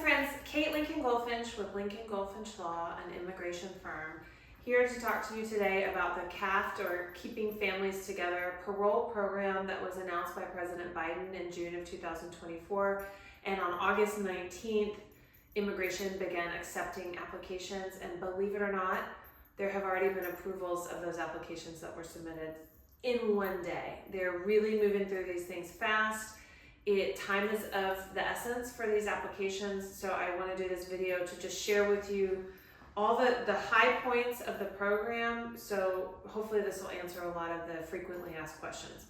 friends, Kate Lincoln-Goldfinch with Lincoln-Goldfinch Law, an immigration firm, here to talk to you today about the KAFT, or Keeping Families Together, parole program that was announced by President Biden in June of 2024. And on August 19th, immigration began accepting applications, and believe it or not, there have already been approvals of those applications that were submitted in one day. They're really moving through these things fast. Time is of the essence for these applications, so I want to do this video to just share with you all the high points of the program, so hopefully this will answer a lot of the frequently asked questions.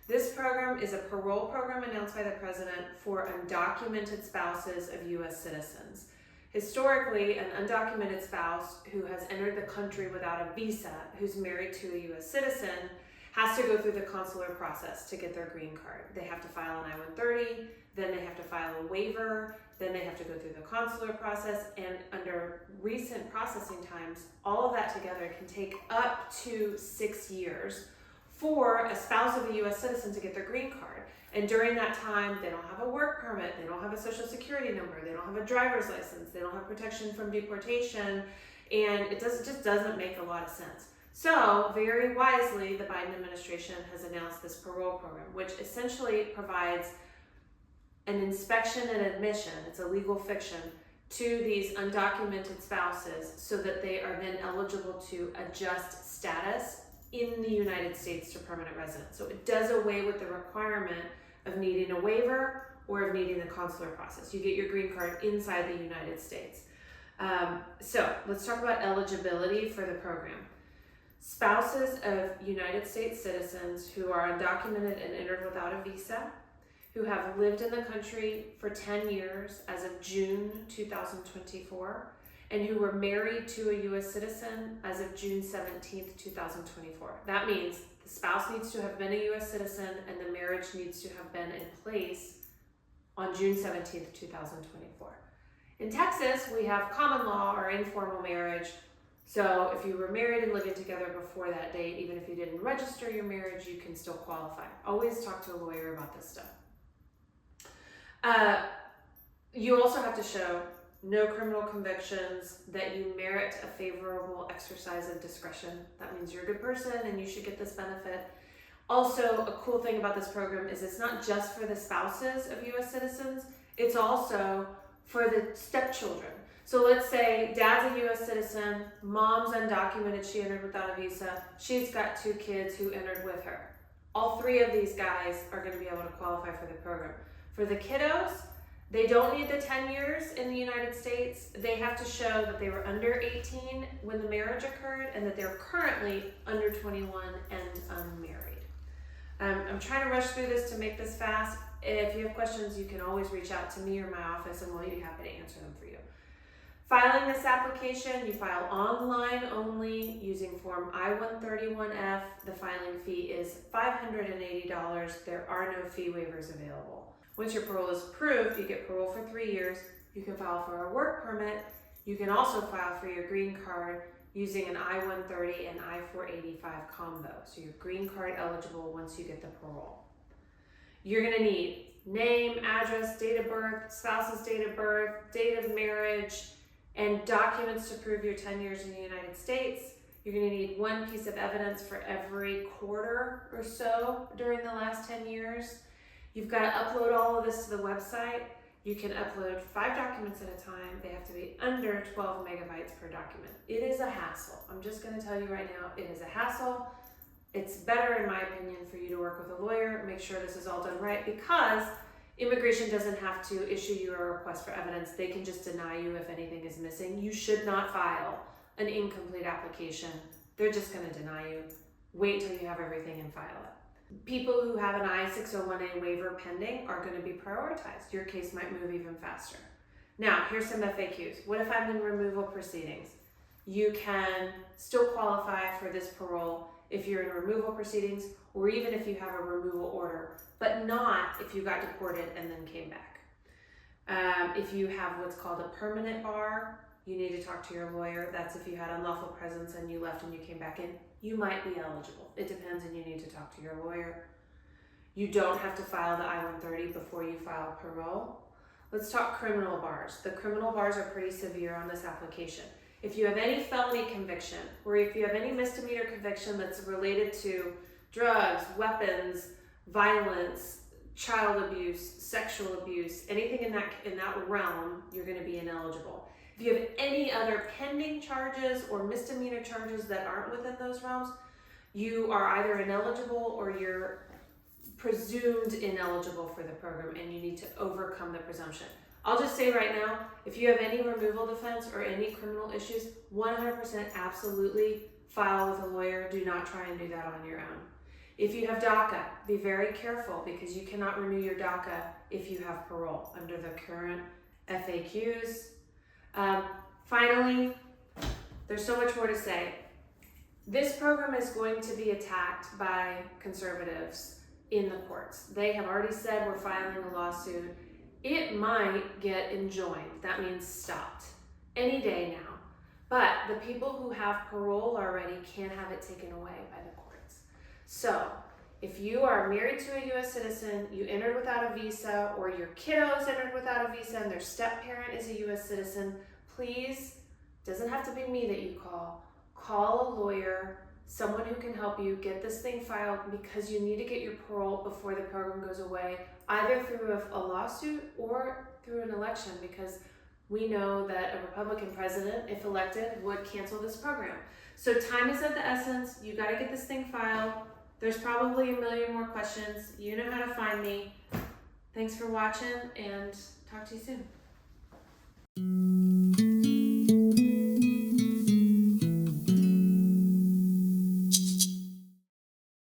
This program is a parole program announced by the president for undocumented spouses of U.S. citizens. Historically, an undocumented spouse who has entered the country without a visa, who's married to a U.S. citizen, has to go through the consular process to get their green card. They have to file an I-130, then they have to file a waiver, then they have to go through the consular process, and under recent processing times, all of that together can take up to 6 years for a spouse of a U.S. citizen to get their green card. And during that time, they don't have a work permit, they don't have a social security number, they don't have a driver's license, they don't have protection from deportation, and it just doesn't make a lot of sense. So, very wisely, the Biden administration has announced this parole program, which essentially provides an inspection and admission, it's a legal fiction, to these undocumented spouses so that they are then eligible to adjust status in the United States to permanent residence. So it does away with the requirement of needing a waiver or of needing the consular process. You get your green card inside the United States. So let's talk about eligibility for the program. Spouses of United States citizens who are undocumented and entered without a visa, who have lived in the country for 10 years as of June 2024, and who were married to a U.S. citizen as of June 17th, 2024. That means the spouse needs to have been a U.S. citizen and the marriage needs to have been in place on June 17th, 2024. In Texas, we have common law or informal marriage. So if you were married and living together before that date, even if you didn't register your marriage, you can still qualify. Always talk to a lawyer about this stuff. You also have to show no criminal convictions, that you merit a favorable exercise of discretion. That means you're a good person and you should get this benefit. Also, a cool thing about this program is it's not just for the spouses of U.S. citizens, it's also for the stepchildren. So let's say dad's a U.S. citizen, mom's undocumented, she entered without a visa, she's got 2 kids who entered with her. All 3 of these guys are going to be able to qualify for the program. For the kiddos, they don't need the 10 years in the United States. They have to show that they were under 18 when the marriage occurred and that they're currently under 21 and unmarried. I'm trying to rush through this to make this fast. If you have questions, you can always reach out to me or my office and we'll be happy to answer them for you. Filing this application, you file online only using Form I-131F. The filing fee is $580. There are no fee waivers available. Once your parole is approved, you get parole for 3 years. You can file for a work permit. You can also file for your green card using an I-130 and I-485 combo. So you're green card eligible once you get the parole. You're gonna need name, address, date of birth, spouse's date of birth, date of marriage, and documents to prove your 10 years in the United States. You're gonna need 1 piece of evidence for every quarter or so during the last 10 years. You've got to upload all of this to the website. You can upload 5 documents at a time. They have to be under 12 megabytes per document. It is a hassle. I'm just going to tell you right now, it is a hassle. It's better, in my opinion, for you to work with a lawyer, make sure this is all done right, because immigration doesn't have to issue you a request for evidence. They can just deny you if anything is missing. You should not file an incomplete application. They're just going to deny you. Wait till you have everything and file it. People who have an I-601A waiver pending are going to be prioritized. Your case might move even faster. Now, here's some FAQs. What if I'm in removal proceedings? You can still qualify for this parole if you're in removal proceedings, or even if you have a removal order, but not if you got deported and then came back. If you have what's called a permanent bar, you need to talk to your lawyer. That's if you had unlawful presence and you left and you came back in. You might be eligible. It depends, and you need to talk to your lawyer. You don't have to file the I-130 before you file parole. Let's talk criminal bars. The criminal bars are pretty severe on this application. If you have any felony conviction, or if you have any misdemeanor conviction that's related to drugs, weapons, violence, child abuse, sexual abuse, anything in that realm, you're going to be ineligible. If you have any other pending charges or misdemeanor charges that aren't within those realms, you are either ineligible or you're presumed ineligible for the program, and you need to overcome the presumption. I'll just say right now, if you have any removal defense or any criminal issues, 100% absolutely file with a lawyer. Do not try and do that on your own. If you have DACA, be very careful because you cannot renew your DACA if you have parole under the current FAQs. Finally, there's so much more to say. This program is going to be attacked by conservatives in the courts. They have already said we're filing a lawsuit. It might get enjoined. That means stopped any day now. But the people who have parole already can have it taken away by the courts. So if you are married to a U.S. citizen, you entered without a visa, or your kiddos entered without a visa and their step-parent is a U.S. citizen, please, doesn't have to be me that you call a lawyer, someone who can help you get this thing filed, because you need to get your parole before the program goes away, either through a lawsuit or through an election, because we know that a Republican president, if elected, would cancel this program. So time is of the essence. You got to get this thing filed. There's probably a million more questions. You know how to find me. Thanks for watching, and talk to you soon.